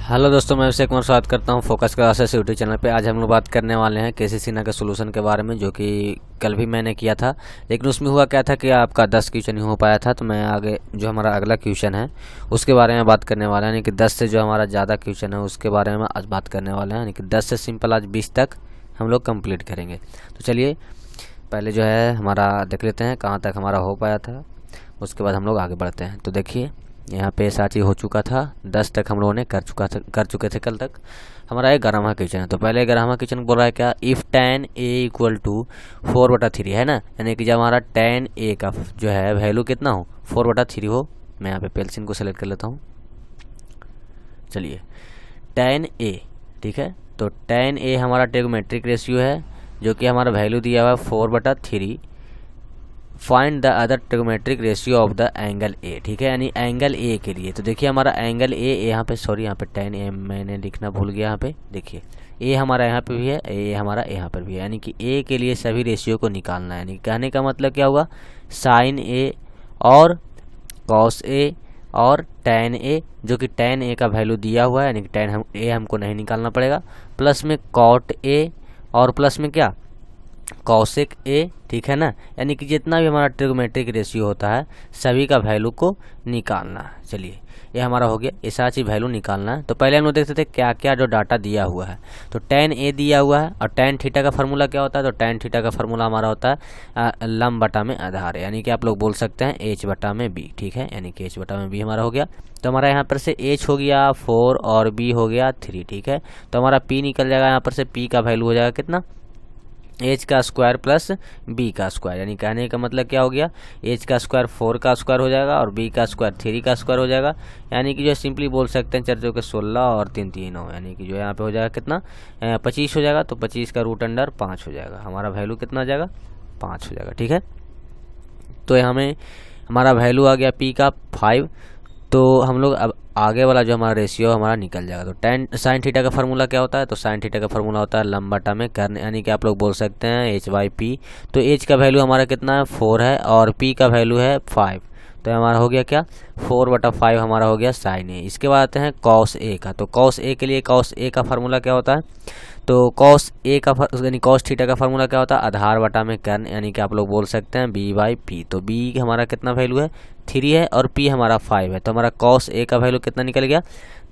Hello दोस्तों, मैं अभिषेक कुमार स्वागत करता हूं फोकस क्लासेस यूट्यूब चैनल पे। आज हम लोग बात करने वाले हैं केसी सिन्हा के सोल्यूशन के बारे में, जो कि कल भी मैंने किया था, लेकिन उसमें हुआ क्या था कि आपका 10 क्वेश्चन ही हो पाया था। तो मैं आगे जो हमारा अगला क्वेश्चन है उसके बारे में बात करने वाले हैं, यानी कि 10 से जो हमारा ज़्यादा क्वेश्चन है उसके बारे में आज बात करने वाले हैं। यानी कि 10 से सिंपल आज 20 तक हम लोग कंप्लीट करेंगे। तो चलिए पहले जो है हमारा देख लेते हैं कहाँ तक हमारा हो पाया था, उसके बाद हम लोग आगे बढ़ते हैं। तो देखिए यहाँ पे साची हो चुका था, 10 तक हम लोगों ने कर चुके थे कल तक। हमारा 11वां क्वेश्चन है। तो पहले 11वां क्वेश्चन बोल रहा है क्या, if tan a equal to 4/3 है ना, यानी कि जब हमारा tan a का जो है वैल्यू कितना हो 4/3 हो। मैं यहाँ पे पेल्सिन को सेलेक्ट कर लेता हूँ। चलिए tan a, ठीक है, तो tan a हमारा ट्रिग्नोमेट्रिक रेशियो है जो कि हमारा वैल्यू दिया हुआ है 4/3। Find the other trigonometric ratio of the angle A, ठीक है, यानी एंगल ए के लिए। तो देखिए हमारा एंगल ए यहाँ पे, सॉरी यहाँ पे tan a मैंने लिखना भूल गया। यहाँ पे देखिए ए हमारा यहाँ पे भी है, ए हमारा यहाँ पर भी है, यानी कि ए के लिए सभी रेशियो को निकालना है। यानी कहने का मतलब क्या हुआ, साइन ए और कॉस ए और tan a, जो कि tan a का वैल्यू दिया हुआ है, यानी कि tan a हमको नहीं निकालना पड़ेगा, प्लस में cot a और प्लस में क्या कॉसेक ए, ठीक है ना। यानी कि जितना भी हमारा ट्रिग्नोमेट्रिक रेशियो होता है सभी का वैल्यू को निकालना है। चलिए ये हमारा हो गया, ये सारा चीज़ वैल्यू निकालना है। तो पहले हम लोग देखते थे क्या क्या जो डाटा दिया हुआ है। तो tan a दिया हुआ है और tan थीटा का फार्मूला क्या होता है, तो tan थीटा का फार्मूला हमारा होता है लंब बटा में आधार, यानी कि आप लोग बोल सकते हैं h बटा में b, ठीक है, यानी कि h बटा में b हमारा हो गया। तो हमारा यहाँ पर से h हो गया 4 और b हो गया 3, ठीक है। तो हमारा p निकल जाएगा, यहाँ पर से p का वैल्यू हो जाएगा कितना, एच का स्क्वायर प्लस बी का स्क्वायर। यानी कहने का मतलब क्या हो गया, एच का स्क्वायर 4 का स्क्वायर हो जाएगा और बी का स्क्वायर 3 का स्क्वायर हो जाएगा। यानी कि जो सिंपली बोल सकते हैं 4 चौके 16 और 3 3 9, यानी कि जो यहाँ पे हो जाएगा कितना 25 हो जाएगा। तो 25 का रूट अंडर 5 हो जाएगा, हमारा वैल्यू कितना आ जाएगा 5 हो जाएगा, ठीक है। तो हमें हमारा वैल्यू आ गया पी का 5। तो हम लोग अब आगे वाला जो हमारा रेशियो हमारा निकल जाएगा। तो tan साइन थीटा का फार्मूला क्या होता है, तो साइन थीटा का फार्मूला होता है लंब बटा में कर्ण, यानी कि आप लोग बोल सकते हैं h/p। तो h का वैल्यू हमारा कितना है 4 है और p का वैल्यू है 5। तो हमारा हो गया क्या 4/5 हमारा हो गया साइन ए। इसके बाद आते हैं कॉस ए का। तो कॉस ए के लिए कॉस ए का फार्मूला क्या होता है, तो कॉस ए का यानी कॉस थीटा का फार्मूला क्या होता है आधार बटा में कर्ण, यानी कि आप लोग बोल सकते हैं b/p। तो b हमारा कितना वैल्यू है 3 है और p हमारा 5 है। तो हमारा कॉस ए का वैल्यू कितना निकल गया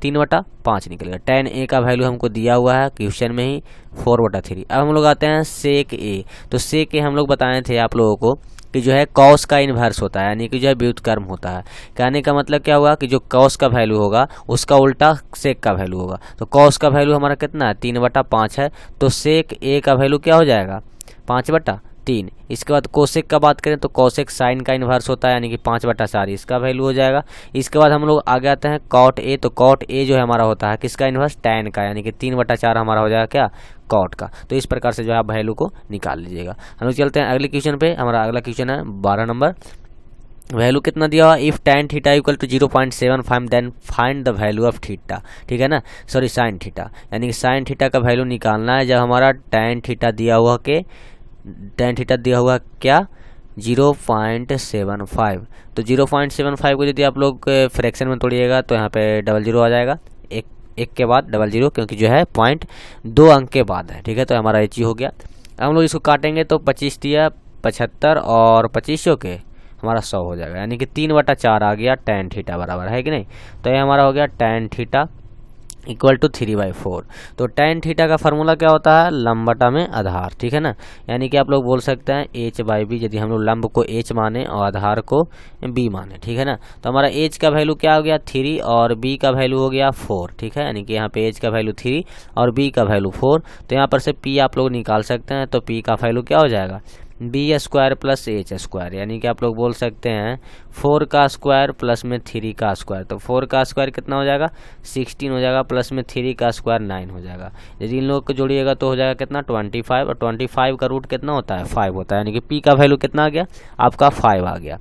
3/5 निकल गया। tan a का वैल्यू हमको दिया हुआ है क्वेश्चन में ही 4/3। अब हम लोग आते हैं सेक ए। तो सेक ए हम लोग बताए थे आप लोगों को कि जो है कॉस का इन्वर्स होता है, यानी कि जो है व्युत्क्रम होता है। कहने का मतलब क्या हुआ कि जो कॉस का वैल्यू होगा उसका उल्टा सेक का वैल्यू होगा। तो कॉस का वैल्यू हमारा कितना है 3/5 है, तो सेक ए का वैल्यू क्या हो जाएगा 5/3। इसके बाद कोसेक का बात करें तो कोसेक साइन का इन्वर्स होता है, यानी कि 5/4 इसका वैल्यू हो जाएगा। इसके बाद हम लोग आगे आते हैं कॉट ए। तो कॉट ए जो है हमारा होता है किसका इन्वर्स टैन का, यानी कि 3/4 हमारा हो जाएगा क्या कॉट का। तो इस प्रकार से जो है आप वैल्यू को निकाल लीजिएगा। हम लोग चलते हैं अगले क्वेश्चन पे। हमारा अगला क्वेश्चन है 12 नंबर। वैल्यू कितना दिया हुआ, if tan theta equal to 0.75 then find the value of theta, ठीक है ना, सॉरी साइन थीटा, यानी कि साइन थीटा का वैल्यू निकालना है जब हमारा tan थीटा दिया हुआ के tan थीटा दिया हुआ क्या 0.75। तो 0.75 को यदि आप लोग फ्रैक्शन में तोड़िएगा तो यहाँ पे 00 आ जाएगा, एक के बाद 00, क्योंकि जो है पॉइंट 2 अंक के बाद है, ठीक है। तो हमारा एच हो गया। हम लोग इसको काटेंगे तो 25 दिया 75 और 25 के हमारा 100 हो जाएगा, यानी कि 3/4 आ गया tan थीटा बराबर है कि नहीं। तो ये हमारा हो गया tan थीटा इक्वल टू 3/4। तो tan थीटा का फार्मूला क्या होता है लंब बटा में आधार, ठीक है ना, यानी कि आप लोग बोल सकते हैं h/b, यदि हम लोग लंब को h माने और आधार को b माने, ठीक है ना। तो हमारा h का वैल्यू क्या हो गया 3 और b का वैल्यू हो गया 4, ठीक है, यानी कि यहाँ पे h का वैल्यू 3 और b का वैल्यू 4। तो यहाँ पर से p आप लोग निकाल सकते हैं। तो p का वैल्यू क्या हो जाएगा b² प्लस h², यानी कि आप लोग बोल सकते हैं 4 का स्क्वायर प्लस में 3 का स्क्वायर। तो 4 का स्क्वायर कितना हो जाएगा 16 हो जाएगा, प्लस में 3 का स्क्वायर 9 हो जाएगा। यदि इन लोगों को जोड़िएगा तो हो जाएगा कितना 25, और 25 का रूट कितना होता है 5 होता है, यानी कि p का वैल्यू कितना आ गया आपका 5 आ गया।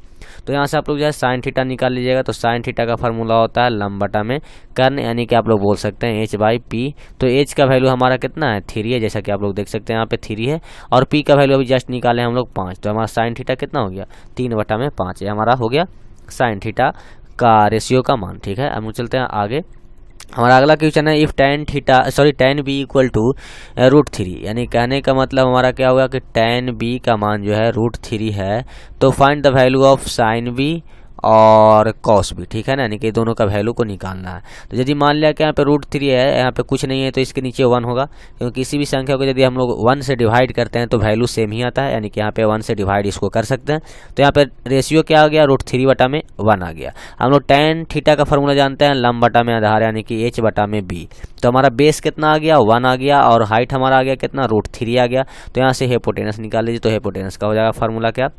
तो यहाँ से आप लोग जो है साइन थीटा निकाल लीजिएगा। तो साइन थीटा का फार्मूला होता है लंब बटा में कर्ण, यानी कि आप लोग बोल सकते हैं h/p। तो h का वैल्यू हमारा कितना है 3 है, जैसा कि आप लोग देख सकते हैं यहाँ पे 3 है, और p का वैल्यू अभी जस्ट निकाले हम लोग 5। तो हमारा साइन थीटा कितना हो गया 3/5 है, हमारा हो गया साइन थीटा का रेशियो का मान, ठीक है। अब हम चलते हैं आगे। हमारा अगला क्वेश्चन है if tan b equal to √3, यानी कहने का मतलब हमारा क्या होगा कि tan b का मान जो है √3 है, तो find the value of sin b और cos b, ठीक है ना, यानी कि दोनों का वैल्यू को निकालना है। तो यदि मान लिया कि यहाँ पे √3 है, यहाँ पे कुछ नहीं है, तो इसके नीचे 1 होगा, क्योंकि किसी भी संख्या को यदि हम लोग 1 से डिवाइड करते हैं तो वैल्यू सेम ही आता है, यानी कि यहाँ पे 1 से डिवाइड इसको कर सकते हैं। तो यहाँ पे रेशियो क्या आ गया, √3/1 आ गया। हम लोग tan थीटा का फॉर्मूला जानते हैं, लंब बटा में आधार, यानी कि h/b। तो हमारा बेस कितना आ गया, 1 आ गया, और हाइट हमारा आ गया कितना, √3 आ गया। तो यहाँ से हिपोटेनस निकाल लीजिए, तो हिपोटेनस का हो जाएगा फार्मूला क्या,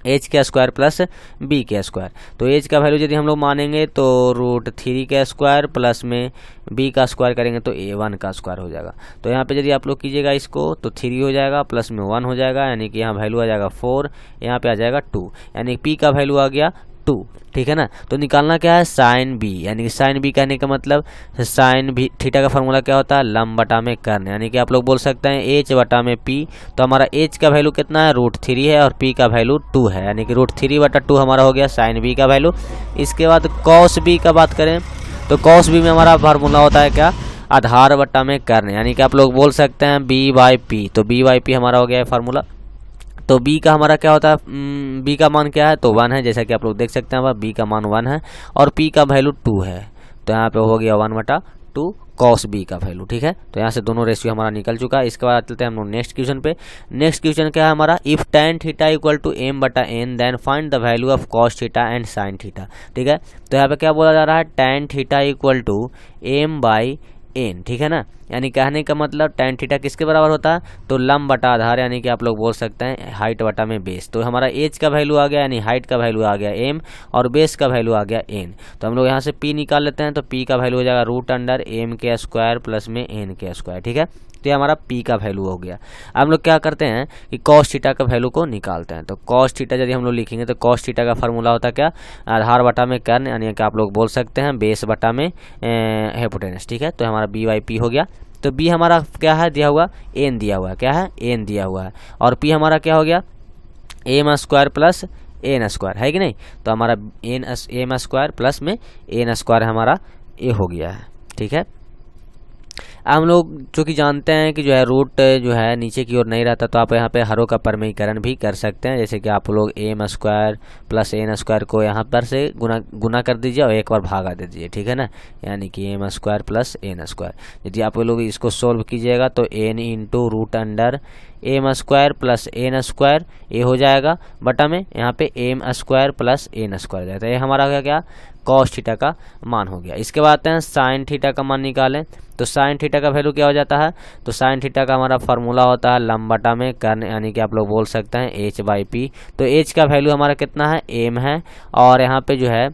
h² प्लस b²। तो h का वैल्यू यदि हम लोग मानेंगे तो √3² प्लस में b का स्क्वायर करेंगे तो a1 का स्क्वायर हो जाएगा। तो यहाँ पे यदि आप लोग कीजिएगा इसको तो 3 हो जाएगा, प्लस में 1 हो जाएगा, यानी कि यहाँ वैल्यू आ जाएगा 4, यहाँ पे आ जाएगा 2, यानी p का वैल्यू आ गया 2, ठीक है ना। तो निकालना क्या है, साइन b, यानी कि साइन b कहने का मतलब साइन b थीटा का फॉर्मूला क्या होता है, लंब बटा में कर्ण, यानी कि आप लोग बोल सकते हैं h/p। तो हमारा h का वैल्यू कितना है, √3 है, और p का वैल्यू 2 है, यानी कि √3/2 हमारा हो गया साइन b का वैल्यू। इसके बाद cos b का बात करें तो cos b में हमारा फार्मूला होता है क्या, आधार बटा में कर्ण, यानी कि आप लोग बोल सकते हैं b/p। तो b/p हमारा हो गया है फार्मूला। तो b का हमारा क्या होता है, b का मान क्या है, तो 1 है, जैसा कि आप लोग देख सकते हैं b का मान 1 है, और p का वैल्यू 2 है। तो यहाँ पे हो गया 1/2 cos b का वैल्यू, ठीक है। तो यहाँ से दोनों रेशियो हमारा निकल चुका है। इसके बाद चलते हैं हम लोग नेक्स्ट क्वेश्चन पे। नेक्स्ट क्वेश्चन क्या है हमारा, if tan theta equal to m/n then find the value of cos theta and sin theta, ठीक है। तो यहाँ पे क्या बोला जा रहा है, tan theta equal to m/n, ठीक है ना, यानी कहने का मतलब tan थीटा किसके बराबर होता है, तो लंब बटा आधार, यानी कि आप लोग बोल सकते हैं हाइट बटा में बेस। तो हमारा h का वैल्यू आ गया, यानी हाइट का वैल्यू आ गया m, और बेस का वैल्यू आ गया n। तो हम लोग यहाँ से p निकाल लेते हैं, तो p का वैल्यू हो जाएगा √m² प्लस में n², ठीक है। तो ये हमारा p का वैल्यू हो गया। अब हम लोग क्या करते हैं कि cos थीटा का वैल्यू को निकालते हैं। तो cos थीटा यदि हम लोग लिखेंगे तो cos थीटा का फार्मूला होता है क्या, आधार बटा में कर्ण, यानी कि आप लोग बोल सकते हैं बेस बटा में हिपोटेनस, ठीक है। तो हमारा b/p हो गया। तो b हमारा क्या है दिया हुआ, n दिया हुआ है, क्या है, n दिया हुआ है, और p हमारा क्या हो गया, m² प्लस n² है कि नहीं। तो हमारा m² प्लस में n² हमारा ये हो गया है, ठीक है। हम लोग जो कि जानते हैं कि जो है रूट जो है नीचे की ओर नहीं रहता, तो आप यहाँ पे हरों का परमीकरण भी कर सकते हैं, जैसे कि आप लोग m² प्लस n² को यहाँ पर से गुना कर दीजिए और एक बार भागा दे दीजिए, ठीक है ना, यानी कि m² प्लस n²। यदि आप लोग इसको सोल्व कीजिएगा तो n into m² plus n² ये हो जाएगा, बटा में यहाँ पे m² प्लस n² जाता है। ये हमारा हो गया cos थीटा का मान हो गया। इसके बाद आते हैं साइन थीटा का मान निकालें। तो साइन थीटा का वैल्यू क्या हो जाता है, तो साइन थीटा का हमारा फार्मूला होता है लंब बटा में कर्ण, यानी कि आप लोग बोल सकते हैं h/p। तो h का वैल्यू हमारा कितना है, m है, और यहाँ पे जो है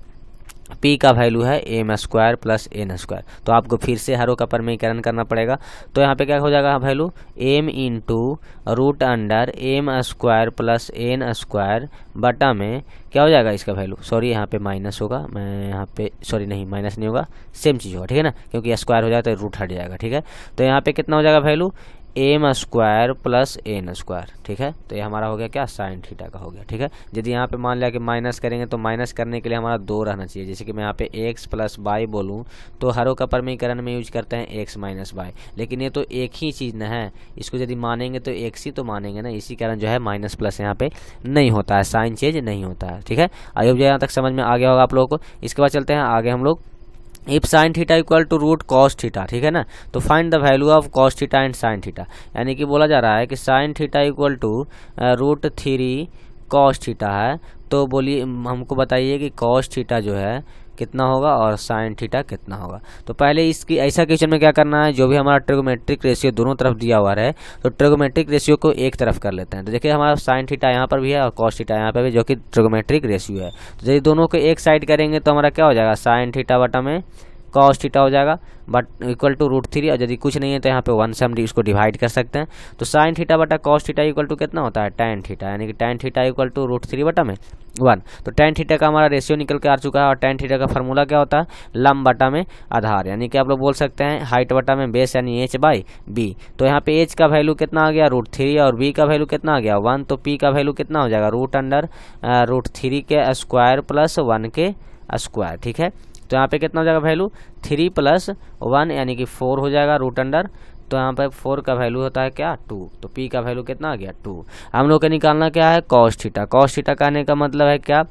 p का वैल्यू है m² प्लस n²। तो आपको फिर से हरों का परमीकरण करना पड़ेगा। तो यहाँ पे क्या हो जाएगा value, m into m² plus n² बटा में क्या हो जाएगा इसका वैल्यू, सॉरी यहाँ पे माइनस होगा, मैं यहाँ पे सॉरी नहीं माइनस नहीं होगा, सेम चीज़ होगा, ठीक है ना, क्योंकि स्क्वायर हो जाए तो रूट हट जाएगा, ठीक है। तो यहाँ पे कितना हो जाएगा वैल्यू, m² प्लस n², ठीक है। तो ये हमारा हो गया क्या, साइन थीटा का हो गया, ठीक है। यदि यहाँ पे मान लिया कि माइनस करेंगे तो माइनस करने के लिए हमारा 2 रहना चाहिए, जैसे कि मैं यहाँ पे x प्लस y बोलूँ तो हरों का परमीकरण में यूज करते हैं x माइनस y, लेकिन ये तो एक ही चीज़ न है, इसको यदि मानेंगे तो x ही तो मानेंगे ना, इसी कारण जो है माइनस प्लस यहाँ पे नहीं होता है, साइन चेंज नहीं होता है, ठीक है। आई होप जो यहाँ तक समझ में आ गया होगा आप लोगों को। इसके बाद चलते हैं आगे हम लोग, if sine theta equal to root cos theta, ठीक है ना। तो find the value of cos theta and sine theta, यानी कि बोला जा रहा है कि sine theta equal to √3 cos theta है। तो बोलिए हमको बताइए कि कॉस थीटा जो है कितना होगा और साइन थीटा कितना होगा। तो पहले इसकी ऐसा क्वेश्चन में क्या करना है, जो भी हमारा ट्रिगोमेट्रिक रेशियो दोनों तरफ दिया हुआ है तो ट्रिगोमेट्रिक रेशियो को एक तरफ कर लेते हैं। तो देखिए हमारा साइन थीटा यहाँ पर भी है और कॉस थीटा यहाँ पर भी, जो कि ट्रिगोमेट्रिक रेशियो है। तो यदि दोनों को एक साइड करेंगे तो हमारा क्या हो जाएगा, साइन थीटा बटा में कॉस थीटा हो जाएगा, बट इक्वल टू √3, और यदि कुछ नहीं है तो यहाँ पे 1 से हम इसको डिवाइड कर सकते हैं। तो साइन थीटा बटा कॉस थीटा इक्वल टू कितना होता है, tan थीटा, यानी कि tan थीटा इक्वल टू √3 बटा में 1। तो tan थीटा का हमारा रेशियो निकल के आ चुका है, और tan थीटा का फार्मूला क्या होता है, लंब बटा में आधार, यानी कि आप लोग बोल सकते हैं हाइट बटा में बेस, यानी h/b। तो यहाँ पे h का वैल्यू कितना आ गया, √3, और b का वैल्यू कितना आ गया 1। तो p का वैल्यू कितना हो जाएगा, √3 के स्क्वायर प्लस 1 के स्क्वायर, ठीक है। तो यहाँ पे कितना हो जाएगा वैल्यू 3 + 1 यानी कि 4 हो जाएगा रूट अंडर। तो यहाँ पे 4 का वैल्यू होता है क्या 2। तो P का वैल्यू कितना आ गया 2। हम लोग को निकालना क्या है कॉस थीटा। कॉस थीटा कहने का मतलब है क्या,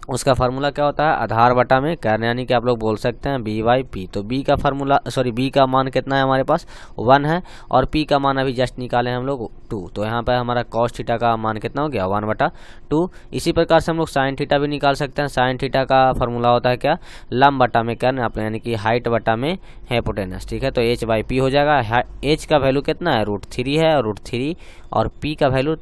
उसका फार्मूला क्या होता है आधार बटा में कर्न, यानी कि आप लोग बोल सकते हैं B/P। तो B का फार्मूला B का मान कितना है हमारे पास 1 है और P का मान अभी जस्ट निकाले हम लोग 2। तो यहाँ पर हमारा कॉस थीटा का मान कितना हो गया 1/2। इसी प्रकार से हम लोग साइन थीटा भी निकाल सकते हैं। साइन थीटा का फार्मूला होता है क्या लंब बटा में कर्न अपने, यानी कि हाइट बटा में हाइपोटेनस। ठीक है, तो H/P हो जाएगा। H का वैल्यू कितना है √3 है और √3 और P का वैल्यू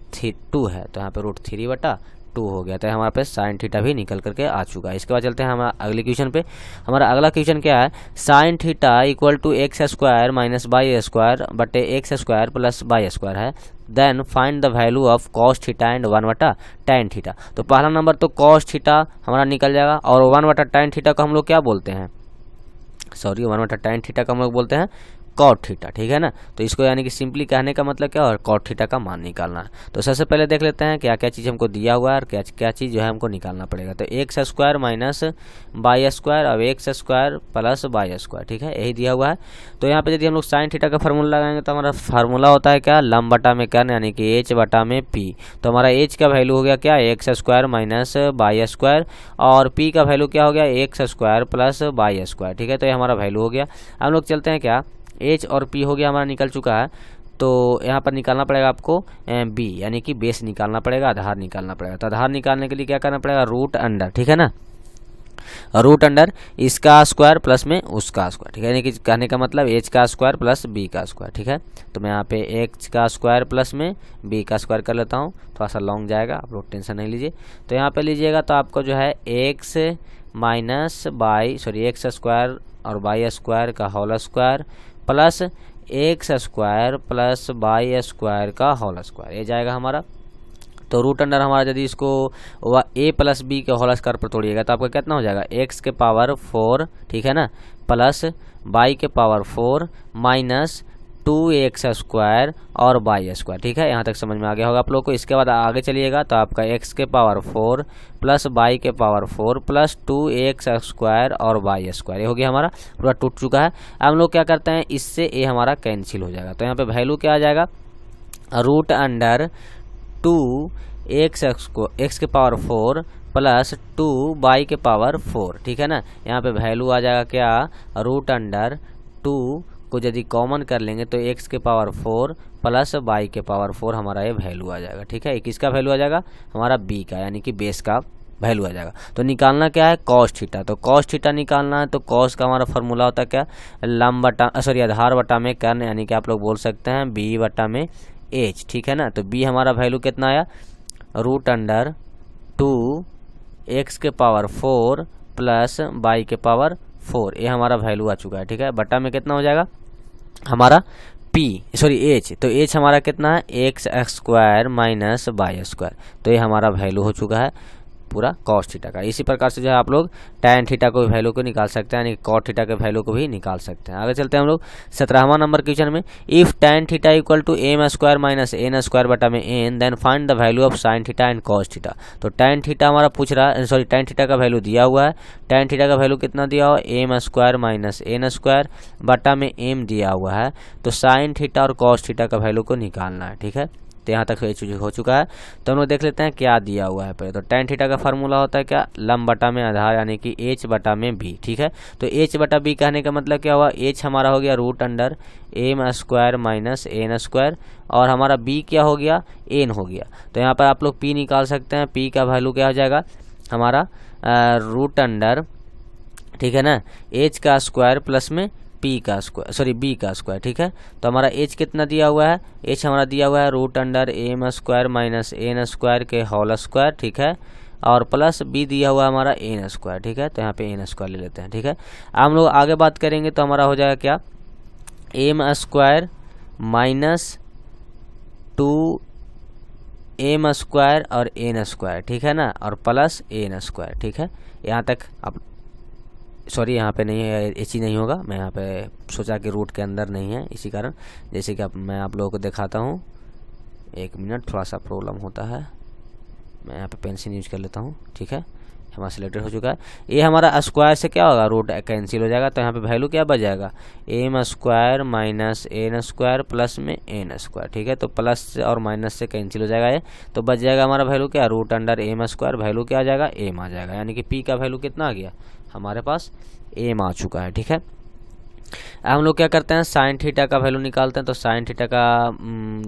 2 है। तो यहाँ पे √3/2 हो गया। तो हमारे पास साइन थीटा भी निकल करके आ चुका है। इसके बाद चलते हैं हमारा अगले क्वेश्चन पे। हमारा अगला क्वेश्चन क्या है साइन थीटा = x² - y² बटे x² + y² है। Then find the value of cos theta and 1/tan theta. तो पहला नंबर तो कॉस थीटा हमारा निकल जाएगा और 1/tan थीटा को हम लोग क्या बोलते हैं 1/tan थीटा को हम लोग बोलते हैं कॉट थीटा। ठीक है ना, तो इसको यानी कि सिंपली कहने का मतलब क्या है कॉट थीटा का मान निकालना है। तो सबसे पहले देख लेते हैं क्या क्या चीज़ हमको दिया हुआ है और क्या क्या चीज़ जो है हमको निकालना पड़ेगा। तो x² - y² और x² + y²। ठीक है, यही दिया हुआ है। तो यहाँ पे यदि हम लोग साइन थीटा का फार्मूला लगाएंगे तो हमारा फार्मूला होता है क्या लंब बटा में कर्न, यानी कि H/P। तो हमारा H का वैल्यू हो गया क्या x² - y² और P का वैल्यू क्या हो गया x² + y²। ठीक है, तो ये हमारा वैल्यू हो गया। हम लोग चलते हैं क्या H और P हो गया हमारा निकल चुका है। तो यहाँ पर निकालना पड़ेगा आपको B, यानी कि बेस निकालना पड़ेगा, आधार निकालना पड़ेगा। तो आधार निकालने के लिए क्या करना पड़ेगा रूट अंडर। ठीक है ना, रूट अंडर इसका स्क्वायर प्लस में उसका स्क्वायर। ठीक है, यानी कि कहने का मतलब H का स्क्वायर प्लस B का स्क्वायर। ठीक है, तो मैं यहाँ पे H का स्क्वायर प्लस में B का स्क्वायर कर लेता हूँ। थोड़ा सा लॉन्ग जाएगा, आप लोग टेंशन नहीं लीजिए। तो यहाँ पे लीजिएगा तो आपको जो है x और y² का whole square plus x² + y² का होल स्क्वायर, ये जाएगा हमारा। तो रूट अंडर हमारा यदि इसको a + b के होल स्क्वायर पर तोड़िएगा तो आपका कितना हो जाएगा x के पावर 4। ठीक है ना, प्लस y के पावर 4 माइनस 2x² और y²। ठीक है, यहाँ तक समझ में आ गया होगा आप लोग को। इसके बाद आगे चलिएगा तो आपका x के पावर 4 प्लस y के पावर 4 प्लस 2x² और y², ये हो गया हमारा पूरा टूट चुका है। अब हम लोग क्या करते हैं इससे ये हमारा कैंसिल हो जाएगा। तो यहाँ पे वैल्यू क्या आ जाएगा रूट अंडर 2x के पावर 4 प्लस 2y के पावर 4। ठीक है ना, यहाँ पे वैल्यू आ जाएगा क्या रूट अंडर 2 को यदि कॉमन कर लेंगे तो x के पावर 4 प्लस y के पावर 4 हमारा ये वैल्यू आ जाएगा। ठीक है, किसका वैल्यू आ जाएगा हमारा b का, यानी कि बेस का वैल्यू आ जाएगा। तो निकालना क्या है कॉस थीटा। तो कॉस थीटा निकालना है तो कॉस का हमारा फार्मूला होता है क्या लंब बटा आधार बटा में कर्न, यानी कि आप लोग बोल सकते हैं B/में H। ठीक है ना, तो B हमारा वैल्यू कितना आया रूट अंडर 2x के पावर 4 प्लस y के पावर 4, ये हमारा वैल्यू आ चुका है। ठीक है, बटा में कितना हो जाएगा हमारा H। तो H हमारा कितना है x² - y²। तो ये हमारा वैल्यू हो चुका है पूरा कॉस थीटा का। इसी प्रकार से जो है आप लोग टैन थीटा को वैल्यू को निकाल सकते हैं, यानी कॉट थीटा के वैल्यू को भी निकाल सकते हैं। आगे चलते हैं हम लोग 17वां नंबर क्वेश्चन में। If tan theta = m² - n² बटा में n then find the value of sine theta and cos theta. तो टैन थीटा हमारा पूछ रहा है, टैन थीटा का वैल्यू दिया हुआ है। टैन थीटा का वैल्यू कितना दिया हुआ है m² - n² बटा में m दिया हुआ है। तो साइन थीटा और कॉस थीटा का वैल्यू को निकालना है। ठीक है, तो यहाँ तक हो चुका है। तो हम लोग देख लेते हैं क्या दिया हुआ है पहले। तो टैन थीटा का फार्मूला होता है क्या लंब बटा में आधार, यानी कि H/B। ठीक है, तो H/B कहने का मतलब क्या हुआ H हमारा हो गया रूट अंडर m² - n² और हमारा B क्या हो गया n हो गया। तो यहाँ पर आप लोग P निकाल सकते हैं। P का वैल्यू क्या हो जाएगा हमारा रूट अंडर, ठीक है ना, H का स्क्वायर प्लस में B का स्क्वायर। ठीक है, तो हमारा H कितना दिया हुआ है H हमारा दिया हुआ है रूट अंडर m² - n² के होल स्क्वायर। ठीक है, और प्लस B दिया हुआ हमारा n²। ठीक है, तो यहाँ पे n² ले लेते हैं। ठीक है, हम लोग आगे बात करेंगे तो हमारा हो जाएगा क्या m² - 2m² और n²। ठीक है ना, और प्लस n²। ठीक है, यहाँ तक आप यहाँ पे नहीं है, एच ही नहीं होगा। मैं यहाँ पे सोचा कि रूट के अंदर नहीं है, इसी कारण जैसे कि मैं आप लोगों को दिखाता हूँ। 1 मिनट, थोड़ा सा प्रॉब्लम होता है। मैं यहाँ पे पेंसिल यूज कर लेता हूँ। ठीक है, हमारा सिलेक्टेड हो चुका है। ये हमारा स्क्वायर से क्या होगा, रूट कैंसिल हो जाएगा, तो यहाँ पे वैल्यू क्या बच जाएगा, M square minus N square plus में एन स्क्वायर। ठीक है, तो प्लस और माइनस से कैंसिल हो जाएगा ये, तो बच जाएगा हमारा वैल्यू क्या, root under M square, value क्या आ जाएगा, एम आ जाएगा, यानी कि पी का वैल्यू कितना आ गया हमारे पास, एम आ चुका है। ठीक है, हम लोग क्या करते हैं, साइन थीटा का वैल्यू निकालते हैं। तो साइन थीटा का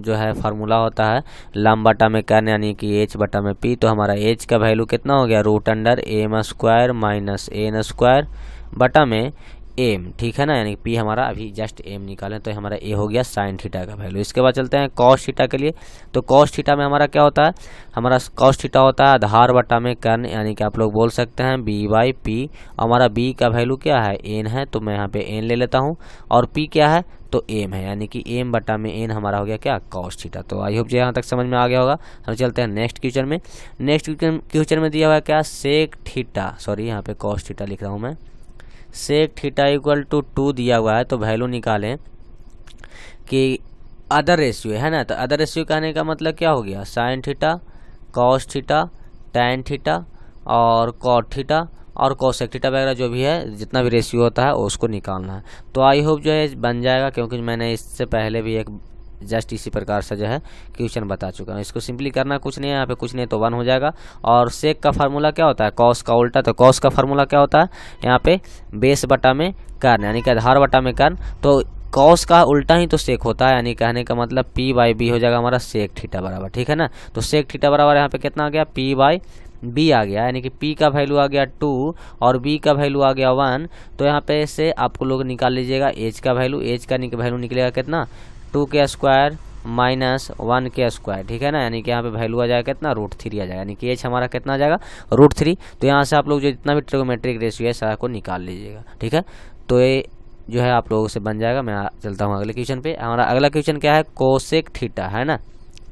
जो है फार्मूला होता है लम बटा में कर्न यानी कि एच बटा में पी। तो हमारा एच का वैल्यू कितना हो गया, root under M square minus N square बटा में एम। ठीक है ना, यानी पी हमारा अभी जस्ट एम निकालें तो हमारा ए हो गया साइन थीटा का वैल्यू। इसके बाद चलते हैं कॉस थीटा के लिए। तो कॉस थीटा में हमारा क्या होता है, हमारा कॉस थीटा होता है आधार बटा में कर्न, यानी कि आप लोग बोल सकते हैं बी बाई पी। हमारा बी का वैल्यू क्या है, एन है, तो मैं यहाँ पे एन ले लेता हूँ, और पी क्या है तो एम है, यानी कि एम बटा में एन हमारा हो गया क्या, कॉस थीटा। तो आई होप जो यहाँ तक समझ में आ गया होगा। हम चलते हैं नेक्स्ट क्वेश्चन में। नेक्स्ट क्वेश्चन में दिया हुआ है क्या, सेक थीटा, सॉरी यहाँ पे कॉस थीटा लिख रहा हूँ मैं, सेक थीटा इक्वल टू 2 दिया हुआ है। तो वैल्यू निकालें कि अदर रेशियो है ना, तो अदर रेशियो कहने का मतलब क्या हो गया, sine theta, cos theta, tan theta और कॉट थीटा और कोसेक थीटा वगैरह जो भी है, जितना भी रेशियो होता है उसको निकालना है। तो आई होप जो है बन जाएगा, क्योंकि मैंने इससे पहले भी एक जस्ट इसी प्रकार से जो है क्वेश्चन बता चुका हूँ। इसको सिंपली करना कुछ नहीं है, यहाँ पे कुछ नहीं तो 1 हो जाएगा। और सेक का फार्मूला क्या होता है, कॉस का उल्टा, तो कॉस का फार्मूला क्या होता है यहाँ पे बेस बटा में कर्न, यानी कि आधार बटा में कर्न। तो कॉस का उल्टा ही तो सेक होता है, यानी कहने का मतलब पी बाई बी हो जाएगा हमारा सेक थीटा बराबर। ठीक है ना, तो सेक थीटा बराबर यहाँ पे कितना आ गया, पी बाई बी आ गया, यानी कि पी का वैल्यू आ गया 2 और बी का वैल्यू आ गया 1। तो यहाँ पे से आपको लोग निकाल लीजिएगा एच का वैल्यू, एच का वैल्यू निकलेगा कितना, 2 के स्क्वायर माइनस 1 के स्क्वायर। ठीक है ना, यानी कि यहाँ पे वैल्यू आ जाएगा कितना, रूट 3 आ जाएगा, यानी कि एच हमारा कितना आ जाएगा, रूट 3। तो यहाँ से आप लोग जो जितना भी ट्रिगोमेट्रिक रेशियो है सारा को निकाल लीजिएगा। ठीक है, तो ये जो है आप लोगों से बन जाएगा। मैं चलता हूँ अगले क्वेश्चन पे। हमारा अगला क्वेश्चन क्या है, कोसेक थीटा है ना,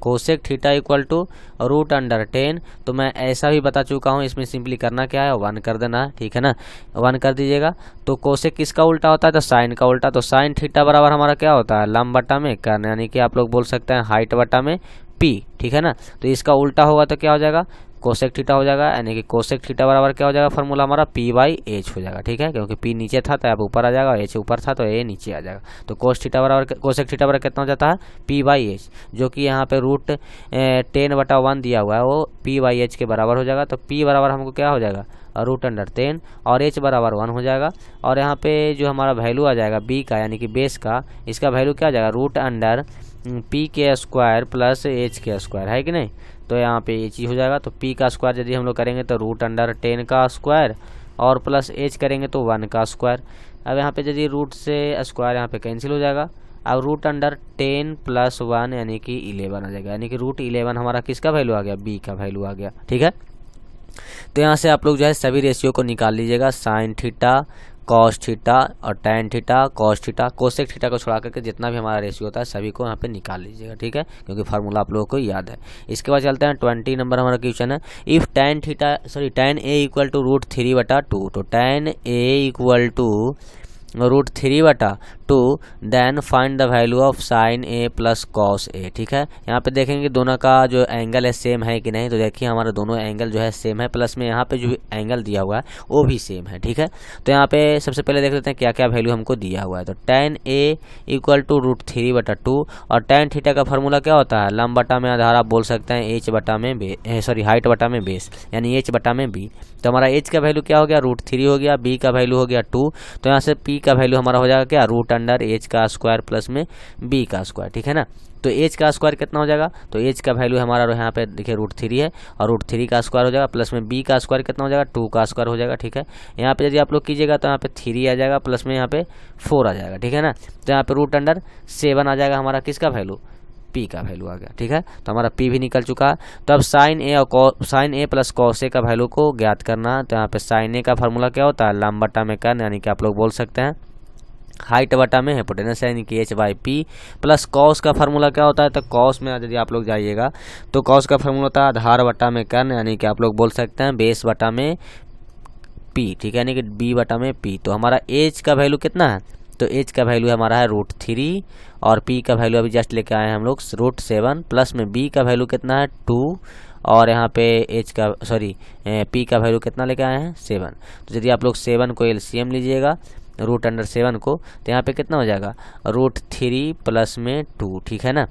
cosec theta equal to root under 10। तो मैं ऐसा भी बता चुका हूँ, इसमें सिंपली करना क्या है, 1 कर देना है। ठीक है ना, 1 कर दीजिएगा। तो कोसेक किसका उल्टा होता है, तो साइन का उल्टा। तो साइन थीटा बराबर हमारा क्या होता है, लंब बटा में कर्न, यानी कि आप लोग बोल सकते हैं हाइट बटा में पी। ठीक है ना, तो इसका उल्टा होगा तो क्या हो जाएगा, कोसेक थीटा हो जाएगा, यानी कि कोसेक थीटा बराबर क्या हो जाएगा, फार्मूला हमारा पी बाई एच हो जाएगा। ठीक है, क्योंकि पी नीचे था तो अब ऊपर आ जाएगा, एच ऊपर था तो ए नीचे आ जाएगा। तो कोस थीटा बराबर कोसेक थीटा बराबर कितना हो जाता है, पी बाई एच, जो कि यहाँ पे रूट 10/1 दिया हुआ है, वो पी बाई एच के बराबर हो जाएगा। तो पी बराबर हमको क्या हो जाएगा, रूट अंडर 10 और एच बराबर 1 हो जाएगा। और यहाँ पे जो हमारा वैल्यू आ जाएगा बी का, यानी कि बेस का, इसका वैल्यू क्या आ जाएगा, रूट अंडर पी के स्क्वायर प्लस एच के स्क्वायर, है कि नहीं। तो यहाँ पे ये चीज़ हो जाएगा। तो पी का स्क्वायर यदि हम लोग करेंगे तो रूट अंडर 10 का स्क्वायर और प्लस एच करेंगे तो 1 का स्क्वायर। अब यहाँ पे यदि रूट से स्क्वायर यहाँ पे कैंसिल हो जाएगा। अब रूट अंडर 10 प्लस 1 यानी कि 11 आ जाएगा, यानी कि रूट 11 हमारा किसका वैल्यू आ गया, बी का वैल्यू आ गया। ठीक है, तो यहाँ से आप लोग जो है सभी रेशियो को निकाल लीजिएगा, साइन थीटा, कॉस थीटा और tan theta, cos theta, cosec theta को छोड़ा करके जितना भी हमारा रेशियो होता है सभी को यहाँ पे निकाल लीजिएगा। ठीक है, क्योंकि फार्मूला आप लोगों को याद है। इसके बाद चलते हैं 20 नंबर हमारा क्वेश्चन है, if tan theta tan A equal to root 3/2। तो tan A equal to root 3/2 then find the value of sine A plus cos A. ठीक है, यहाँ पे देखेंगे दोनों का जो एंगल है सेम है कि नहीं। तो देखिए हमारा दोनों एंगल जो है सेम है, प्लस में यहाँ पे जो एंगल दिया हुआ है वो भी सेम है। ठीक है, तो यहाँ पे सबसे पहले देख लेते हैं क्या क्या वैल्यू हमको दिया हुआ है। तो tan A equal to root 3/2 और टैन थीटा का फार्मूला क्या होता है, लंब बटा में आधार, आप बोल सकते हैं एच बटा में हाइट बटा में बेस, यानी एच बटा में बी। तो हमारा एच का वैल्यू क्या हो गया, रूट 3 हो गया, बी का वैल्यू हो गया 2। तो यहाँ से पी का वैल्यू हमारा हो जाएगा क्या, रूट अंडर एच का स्क्वायर प्लस में बी का स्क्वायर। ठीक है ना, तो एच का स्क्वायर कितना हो जाएगा, तो एच का वैल्यू हमारा यहाँ पे देखिए रूट 3 है और रूट 3 का स्क्वायर हो जाएगा, प्लस में बी का स्क्वायर कितना हो जाएगा, 2 का स्क्वायर हो जाएगा। ठीक है, यहाँ पे यदि आप लोग कीजिएगा तो यहाँ पे 3 आ जाएगा, प्लस में यहाँ पे 4 आ जाएगा। ठीक है ना, तो यहाँ पे रूट अंडर 7 आ जाएगा हमारा किसका वैल्यू, पी का वैल्यू आ गया। ठीक है, तो हमारा पी भी निकल चुका है। तो अब साइन ए और साइन ए प्लस कॉस ए का वैल्यू को ज्ञात करना। तो यहाँ पे साइन ए का फार्मूला क्या होता है, लंब बटा में कर्न, यानी कि आप लोग बोल सकते हैं हाइट बटा में हिपोटेनस, यानी कि H by P, plus cos का फार्मूला क्या होता है, तो कॉस में यदि आप लोग जाइएगा तो कॉस का फार्मूला होता है आधार बटा में कर्न, यानी कि आप लोग बोल सकते हैं बेस बटा में पी। ठीक है, यानी कि बी बटा में पी। तो हमारा एच का वैल्यू कितना है, तो एच का वैल्यू हमारा है √3 और पी का वैल्यू अभी जस्ट लेके आए हैं हम लोग √7 प्लस में बी का वैल्यू कितना है 2 और यहाँ पे एच का पी का वैल्यू कितना लेके आए हैं 7। तो यदि आप लोग 7 को एलसीएम लीजिएगा √7 को तो यहाँ पे कितना हो जाएगा √3 प्लस में 2, ठीक है ना।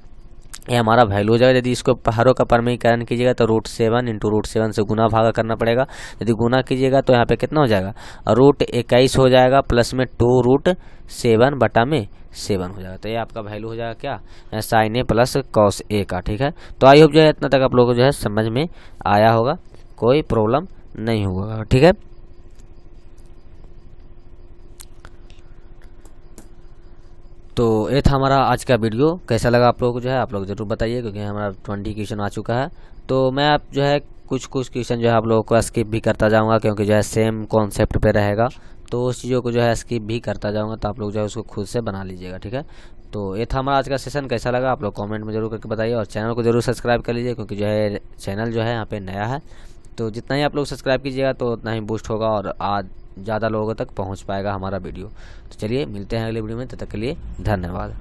ये हमारा वैल्यू हो जाएगा। यदि इसको हरों का परमीकरण कीजिएगा तो √7 इंटू √7 से गुना भागा करना पड़ेगा। यदि गुना कीजिएगा तो यहाँ पे कितना हो जाएगा √21 हो जाएगा प्लस में 2√7 बटा में 7 हो जाएगा। तो ये आपका वैल्यू हो जाएगा क्या sin a plus cos a का, ठीक है। तो आई होप जो है इतना तक आप लोगों को जो है समझ में आया होगा, कोई प्रॉब्लम नहीं होगा, ठीक है। तो ये था हमारा आज का वीडियो। कैसा लगा आप लोगों को जो है आप लोग ज़रूर बताइए, क्योंकि हमारा 20 क्वेश्चन आ चुका है। तो मैं आप जो है कुछ क्वेश्चन जो है आप लोगों को स्किप भी करता जाऊंगा, क्योंकि जो है सेम कॉन्सेप्ट पे रहेगा। तो उस चीज़ों को जो है स्किप भी करता जाऊंगा, तो आप लोग जो है उसको खुद से बना लीजिएगा, ठीक है। तो ये था हमारा आज का सेशन। कैसा लगा आप लोग कमेंट में जरूर करके बताइए, और चैनल को जरूर सब्सक्राइब कर लीजिए, क्योंकि जो है चैनल जो है यहाँ पे नया है। तो जितना ही आप लोग सब्सक्राइब कीजिएगा तो उतना ही बूस्ट होगा और आज ज़्यादा लोगों तक पहुँच पाएगा हमारा वीडियो। तो चलिए मिलते हैं अगले वीडियो में, तब तक के लिए धन्यवाद।